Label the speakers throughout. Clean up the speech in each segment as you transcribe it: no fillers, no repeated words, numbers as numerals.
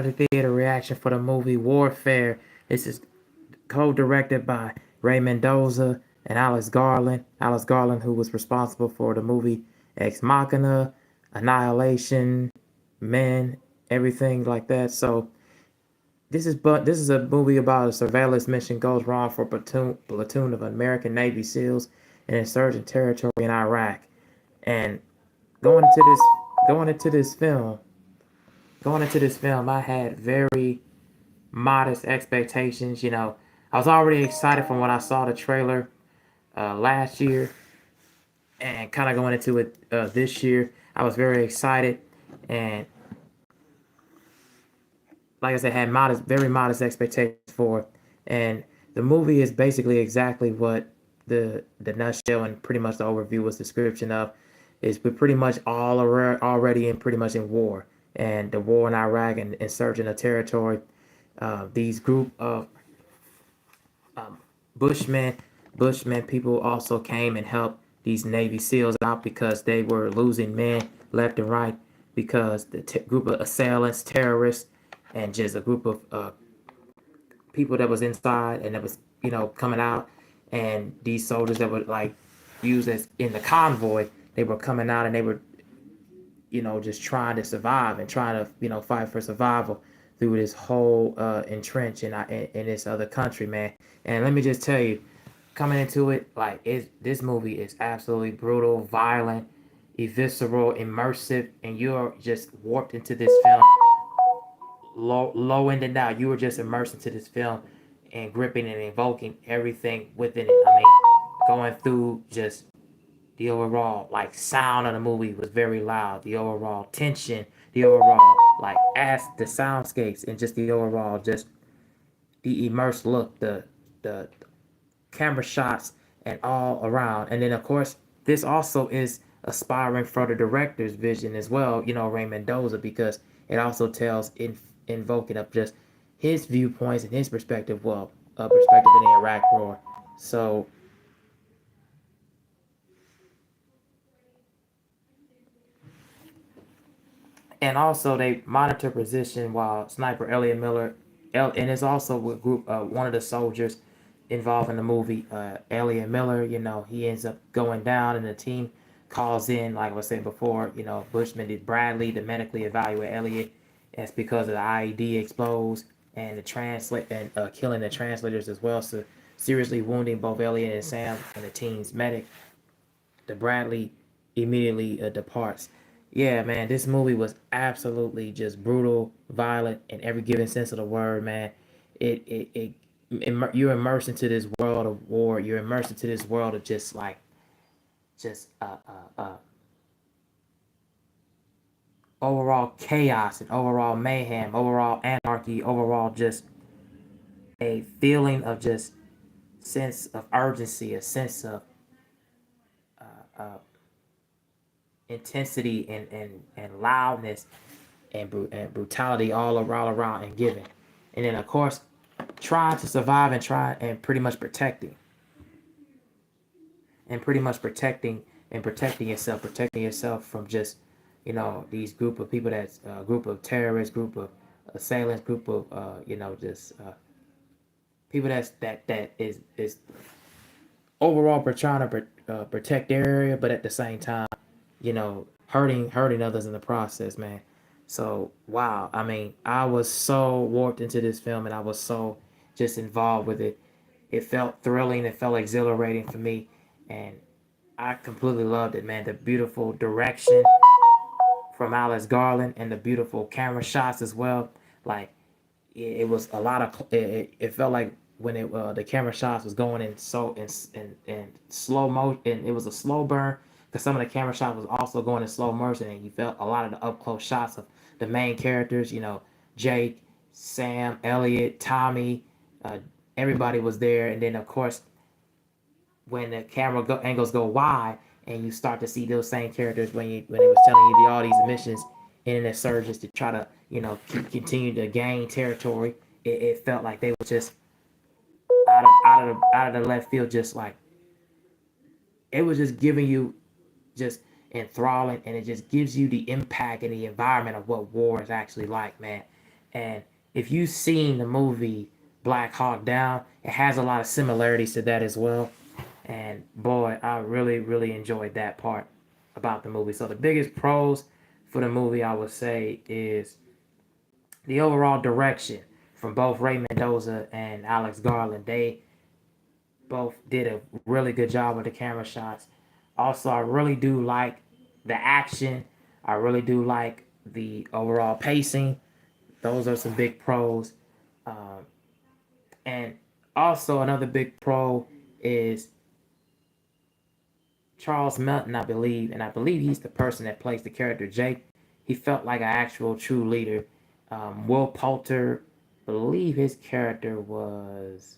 Speaker 1: the theater reaction for the movie Warfare. This is co-directed by Ray Mendoza and Alice Garland. Alice Garland, who was responsible for the movie Ex Machina, Annihilation, Men, everything like that. So this is a movie about a surveillance mission goes wrong for platoon of American Navy SEALs in insurgent territory in Iraq. And going into this going into this film, going into this film, I had very modest expectations. I was already excited from when I saw the trailer last year, and kind of going into it this year. I was very excited, and like I said, had very modest expectations for it. And the movie is basically exactly what the nutshell and pretty much the overview was description of. Is we're pretty much already in pretty much in war, and the war in Iraq and insurgent of territory. These group of Bushmen, Bushmen people also came and helped these Navy SEALs out because they were losing men left and right because the group of assailants, terrorists, and just a group of people that was inside and that was coming out, and these soldiers that were like used as in the convoy, they were coming out and they were just trying to survive and trying to fight for survival through this whole entrench in this other country, man. And let me just tell you, coming into it, like this movie is absolutely brutal, violent, visceral, immersive, and you're just warped into this film, low end and out. You were just immersed into this film and gripping and invoking everything within it. I mean, going through just the overall like sound of the movie was very loud. The overall tension, the overall like as the soundscapes, and just the overall just the immersed look, the camera shots and all around. And then of course this also is aspiring for the director's vision as well. Ray Mendoza, because it also tells invoking of just his viewpoints and his perspective. Well, perspective in the Iraq War. So and also they monitor position while sniper Elliot Miller, and it's also a group one of the soldiers involved in the movie, Elliot Miller. He ends up going down, and the team calls in, like I was saying before. Bushman did Bradley to medically evaluate Elliot. That's because of the IED explodes and the translate and killing the translators as well, so seriously wounding both Elliot and Sam and the team's medic. The Bradley immediately departs. Yeah, man, this movie was absolutely just brutal, violent in every given sense of the word, man. You're immersed into this world of war. You're immersed into this world of just like just overall chaos and overall mayhem, overall anarchy, overall just a feeling of just sense of urgency, a sense of intensity and loudness and brutality all around and given. And then of course trying to survive and try and pretty much protecting yourself from just these group of people, that's a group of terrorists, group of assailants, group of just people that is overall trying to protect their area, but at the same time hurting others in the process, man. So wow, I mean, I was so warped into this film, and I was so just involved with it. It felt thrilling, it felt exhilarating for me, and I completely loved it, man. The beautiful direction from Alice Garland and the beautiful camera shots as well. Like it was a lot of it felt like when it the camera shots was going in so in slow mo, and it was a slow burn because some of the camera shots was also going in slow motion, and you felt a lot of the up close shots of the main characters. Jake, Sam, Elliot, Tommy, uh, everybody was there, and then of course when the angles go wide and you start to see those same characters when they was telling you all these missions in an insurgents to try to continue to gain territory. It felt like they were just out of the left field, just like it was just giving you just enthralling, and it just gives you the impact and the environment of what war is actually like, man. And if you've seen the movie Black Hawk Down, it has a lot of similarities to that as well. And boy, I really, really enjoyed that part about the movie. So the biggest pros for the movie, I would say, is the overall direction from both Ray Mendoza and Alex Garland. They both did a really good job with the camera shots. Also, I really do like the action. I really do like the overall pacing. Those are some big pros. Um, and also, another big pro is Charles Melton, I believe, and I believe he's the person that plays the character Jake. He felt like an actual true leader. Will Poulter, believe his character was,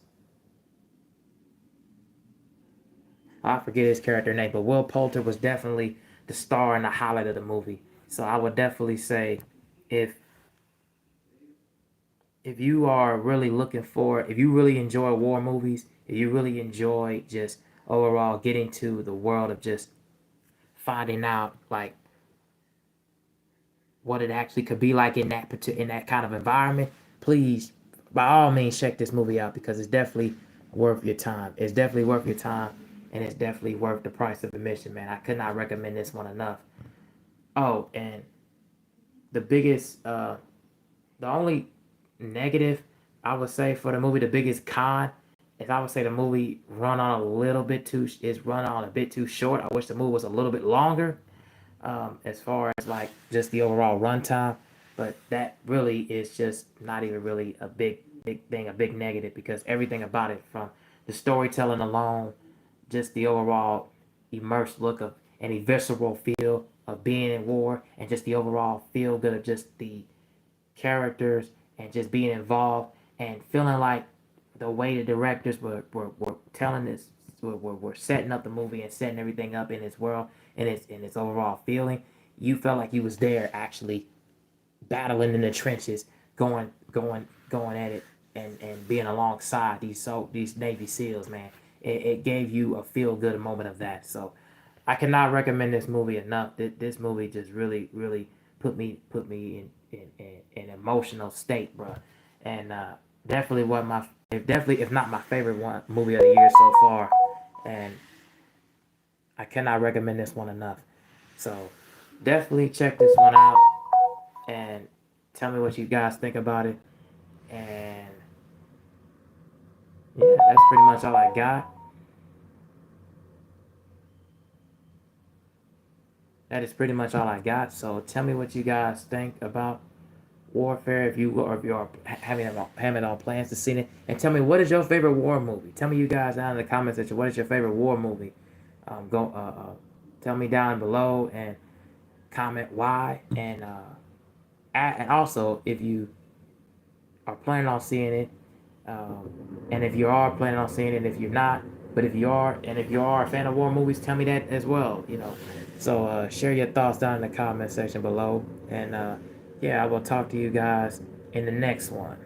Speaker 1: I forget his character name, but Will Poulter was definitely the star and the highlight of the movie. So I would definitely say, if if you are really looking for, if you really enjoy war movies, if you really enjoy just overall getting to the world of just finding out like what it actually could be like in that kind of environment, please by all means check this movie out because it's definitely worth your time. It's definitely worth your time, and it's definitely worth the price of admission, man. I could not recommend this one enough. Oh, and the biggest, the only negative I would say for the movie, the biggest con is I would say the movie run on a bit too short. I wish the movie was a little bit longer, as far as like just the overall runtime. But that really is just not even really a big thing, a big negative because everything about it, from the storytelling alone, just the overall immersed look of and a visceral feel of being in war, and just the overall feel good of just the characters and just being involved and feeling like the way the directors were telling this, were setting up the movie and setting everything up in its world and its overall feeling. You felt like you was there actually battling in the trenches, going at it, and being alongside these Navy SEALs, man. It gave you a feel good moment of that. So I cannot recommend this movie enough. This movie just really put me in an emotional state, bro. And definitely what my if definitely if not my favorite one movie of the year so far. And I cannot recommend this one enough. So definitely check this one out and tell me what you guys think about it. And yeah, that's pretty much all I got. That is pretty much all I got. So tell me what you guys think about Warfare, if you or if you're having on plans to see it, and tell me what is your favorite war movie. Tell me, you guys, down in the comment section, what is your favorite war movie. Go tell me down below and comment why, and also if you are planning on seeing it, um, and if you are planning on seeing it, if you're not, but if you are a fan of war movies, tell me that as well. So share your thoughts down in the comment section below, and yeah, I will talk to you guys in the next one.